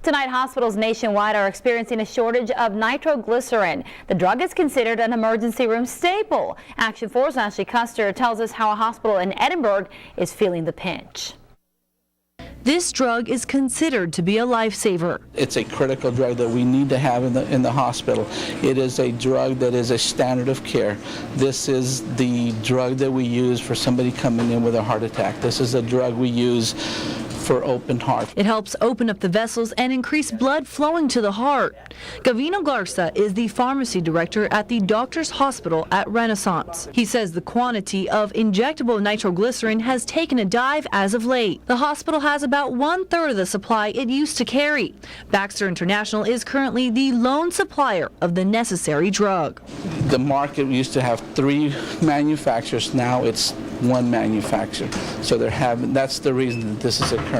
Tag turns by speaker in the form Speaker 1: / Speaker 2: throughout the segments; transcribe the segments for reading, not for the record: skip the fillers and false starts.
Speaker 1: Tonight, hospitals nationwide are experiencing a shortage of nitroglycerin. The drug is considered an emergency room staple. Action 4's Ashley Custer tells us how a hospital in Edinburgh is feeling the pinch.
Speaker 2: This drug is considered to be a lifesaver.
Speaker 3: It's a critical drug that we need to have in the hospital. It is a drug that is a standard of care. This is the drug that we use for somebody coming in with a heart attack. This is a drug we use for open heart.
Speaker 2: It helps open up the vessels and increase blood flowing to the heart. Gavino Garza is the pharmacy director at the Doctors Hospital at Renaissance. He says the quantity of injectable nitroglycerin has taken a dive as of late. The hospital has about 1/3 of the supply it used to carry. Baxter International is currently the lone supplier of the necessary drug.
Speaker 3: The market used to have 3 manufacturers. Now it's 1 manufacturer. So that's the reason that this is occurring.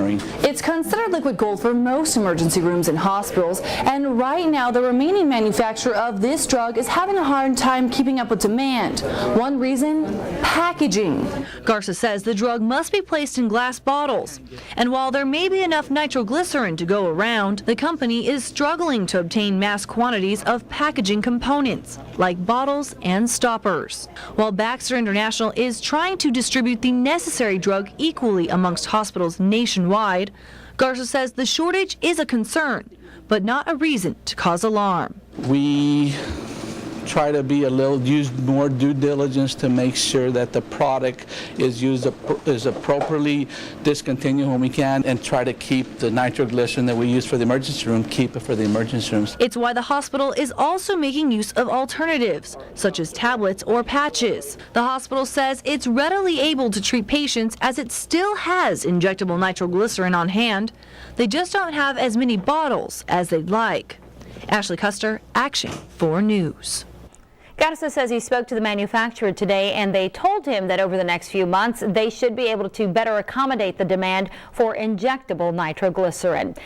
Speaker 4: It's considered liquid gold for most emergency rooms and hospitals, and right now the remaining manufacturer of this drug is having a hard time keeping up with demand. One reason? Packaging.
Speaker 2: Garza says the drug must be placed in glass bottles, and while there may be enough nitroglycerin to go around, the company is struggling to obtain mass quantities of packaging components like bottles and stoppers. While Baxter International is trying to distribute the necessary drug equally amongst hospitals nationwide, Garza says the shortage is a concern, but not a reason to cause alarm.
Speaker 3: We try to use more due diligence to make sure that the product is appropriately discontinued when we can, and try to keep the nitroglycerin that we use for the emergency room, keep it for the emergency rooms.
Speaker 2: It's why the hospital is also making use of alternatives, such as tablets or patches. The hospital says it's readily able to treat patients as it still has injectable nitroglycerin on hand. They just don't have as many bottles as they'd like. Ashley Custer, Action 4 News.
Speaker 1: Garza says he spoke to the manufacturer today and they told him that over the next few months they should be able to better accommodate the demand for injectable nitroglycerin.